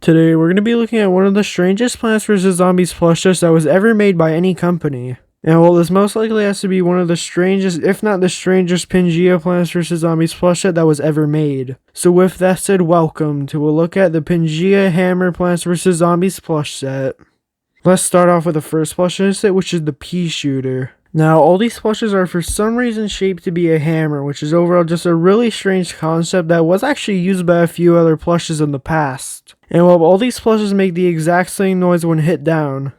Today we're going to be looking at one of the strangest Plants vs. Zombies plushes that was ever made by any company. And well, this most likely has to be one of the strangest, if not the strangest, Pangea Plants vs. Zombies plush set that was ever made. So with that said, welcome to a look at the Pangea Hammer Plants vs. Zombies plush set. Let's start off with the first plush in the set, which is the Peashooter. Now, all these plushes are for some reason shaped to be a hammer, which is overall just a really strange concept that was actually used by a few other plushes in the past. And well, all these plushes make the exact same noise when hit down.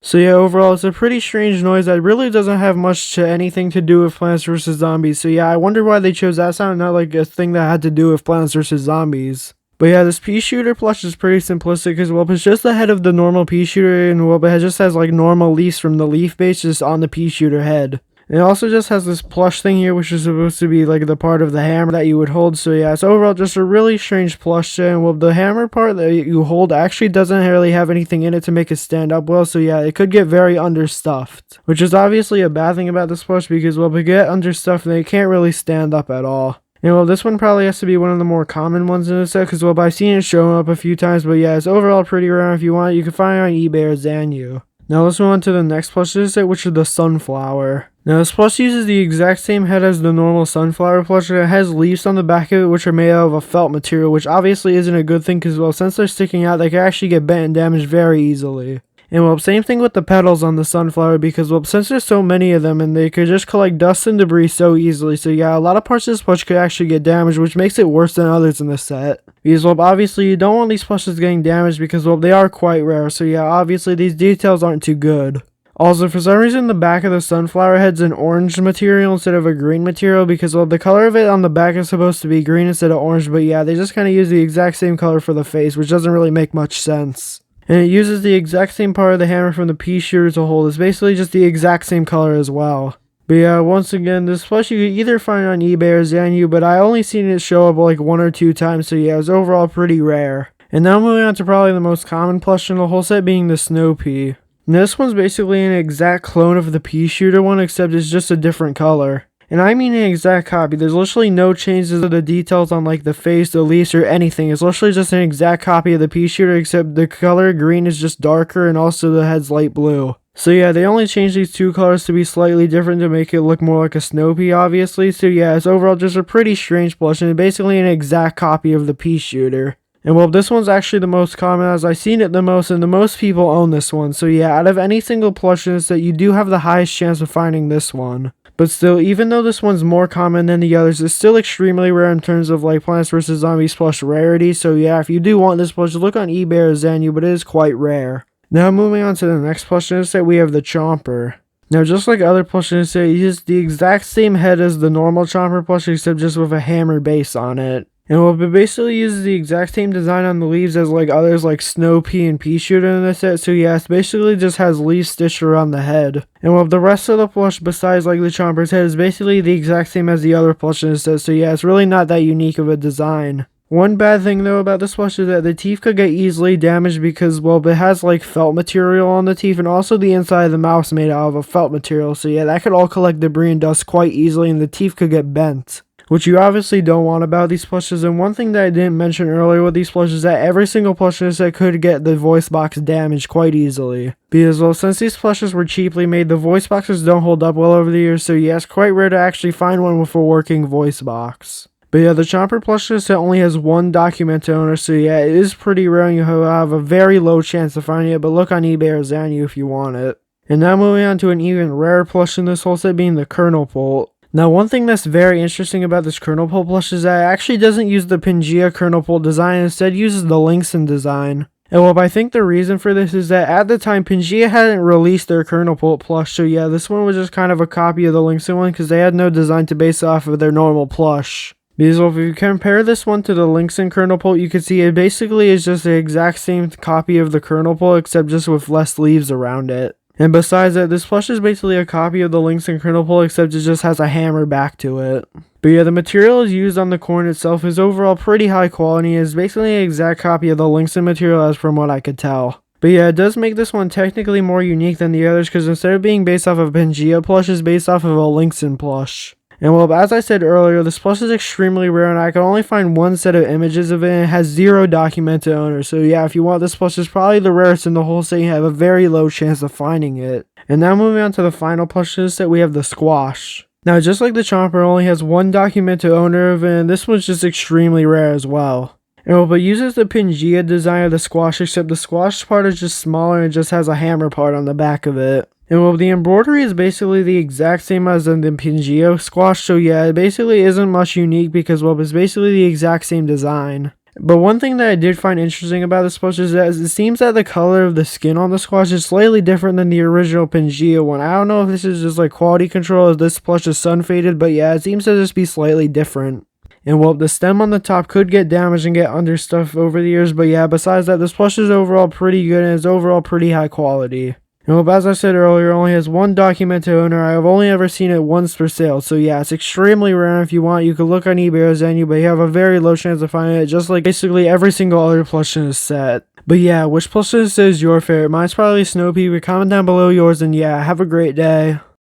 So yeah, overall it's a pretty strange noise that really doesn't have much to anything to do with Plants vs. Zombies. So yeah, I wonder why they chose that sound, not like a thing that had to do with Plants vs. Zombies. But yeah, this Peashooter plush is pretty simplistic as well. It's just the head of the normal Peashooter, and well, it just has like normal leaves from the leaf base just on the Peashooter head. And it also just has this plush thing here, which is supposed to be like the part of the hammer that you would hold. So yeah, it's overall just a really strange plush set. And well, the hammer part that you hold actually doesn't really have anything in it to make it stand up well. So yeah, it could get very understuffed, which is obviously a bad thing about this plush because well, if it get understuffed, then it can't really stand up at all. And well, this one probably has to be one of the more common ones in the set because well, I've seen it show up a few times. But yeah, it's overall pretty rare. If you want it, you can find it on eBay or Zanyu. Now let's move on to the next plush in the set, which is the Sunflower. Now this plush uses the exact same head as the normal Sunflower plush, and it has leaves on the back of it which are made out of a felt material, which obviously isn't a good thing because well, since they're sticking out, they can actually get bent and damaged very easily. And well, same thing with the petals on the Sunflower because well, since there's so many of them and they could just collect dust and debris so easily, so yeah, a lot of parts of this plush could actually get damaged, which makes it worse than others in the set. Because well, obviously you don't want these plushes getting damaged because well, they are quite rare, so yeah, obviously these details aren't too good. Also, for some reason the back of the Sunflower head's an orange material instead of a green material because well, the color of it on the back is supposed to be green instead of orange, but yeah, they just kind of use the exact same color for the face, which doesn't really make much sense. And it uses the exact same part of the hammer from the Peashooter to hold. It's basically just the exact same color as well. But yeah, once again, this plush you could either find on eBay or Zanyu, but I only seen it show up like 1 or 2 times, so yeah, it was overall pretty rare. And now moving on to probably the most common plush in the whole set being the Snow Pea. And this one's basically an exact clone of the Peashooter one, except it's just a different color. And I mean an exact copy. There's literally no changes of the details on like the face, the leaves, or anything. It's literally just an exact copy of the Peashooter, except the color green is just darker and also the head's light blue. So yeah, they only changed these 2 colors to be slightly different to make it look more like a Snow Pea, obviously. So yeah, it's overall just a pretty strange plush and basically an exact copy of the Peashooter. And well, this one's actually the most common as I've seen it the most, and the most people own this one. So yeah, out of any single plush in this set, you do have the highest chance of finding this one. But still, even though this one's more common than the others, it's still extremely rare in terms of like Plants vs. Zombies plush rarity. So yeah, if you do want this plush, look on eBay or Zanyu, but it is quite rare. Now moving on to the next plush in the set, we have the Chomper. Now just like other plushes in the set, it uses the exact same head as the normal Chomper plush, except just with a hammer base on it. And well, it basically uses the exact same design on the leaves as like others like Snow Pea and Peashooter in the set, so yeah, it basically just has leaves stitched around the head. And well, the rest of the plush besides like the Chomper's head is basically the exact same as the other plush in the set, so yeah, it's really not that unique of a design. One bad thing though about this plush is that the teeth could get easily damaged because well, it has like felt material on the teeth, and also the inside of the mouth's made out of a felt material, so yeah, that could all collect debris and dust quite easily and the teeth could get bent, which you obviously don't want about these plushes. And one thing that I didn't mention earlier with these plushes is that every single plush in this set could get the voice box damaged quite easily. Because well, since these plushes were cheaply made, the voice boxes don't hold up well over the years, so yeah, it's quite rare to actually find one with a working voice box. But yeah, the Chomper plush in this set only has 1 documented owner, so yeah, it is pretty rare and you have a very low chance of finding it, but look on eBay or Zanyu if you want it. And now moving on to an even rarer plush in this whole set being the Kernel P. Now one thing that's very interesting about this Kernel P plush is that it actually doesn't use the Pangea Kernel P design, instead uses the Lynxen design. And well, I think the reason for this is that at the time Pangea hadn't released their Kernel P plush, so yeah, this one was just kind of a copy of the Lynxen one because they had no design to base off of their normal plush. Because well, if you compare this one to the Lynxen Kernel P, you can see it basically is just the exact same copy of the Kernel P except just with less leaves around it. And besides that, this plush is basically a copy of the Lynxen Kernel P, except it just has a hammer back to it. But yeah, the material used on the corn itself is overall pretty high quality and is basically an exact copy of the Lynxen material as from what I could tell. But yeah, it does make this one technically more unique than the others because instead of being based off of a Pangea plush, it's based off of a Lynxen plush. And well, as I said earlier, this plush is extremely rare and I can only find one set of images of it and it has 0 documented owners. So yeah, if you want this plush, is probably the rarest in the whole set. You have a very low chance of finding it. And now moving on to the final plush of this set, we have the Squash. Now just like the Chomper, it only has 1 documented owner of it, and this one's just extremely rare as well. And well, it uses the Pangea design of the Squash, except the Squash part is just smaller and just has a hammer part on the back of it. And well, the embroidery is basically the exact same as in the Pangea Squash, so yeah, it basically isn't much unique because, well, it's basically the exact same design. But one thing that I did find interesting about this plush is that it seems that the color of the skin on the Squash is slightly different than the original Pangea one. I don't know if this is just like quality control as this plush is sun faded, but yeah, it seems to just be slightly different. And well, the stem on the top could get damaged and get under stuff over the years, but yeah, besides that, this plush is overall pretty good and is overall pretty high quality. And well, as I said earlier, it only has 1 documented owner. I've only ever seen it once for sale, so yeah, it's extremely rare. If you want, you could look on eBay or Zenyu, but you have a very low chance of finding it, just like basically every single other plush in this set. But yeah, which plush is your favorite? Mine's probably Snow Pea, but comment down below yours, and yeah, have a great day.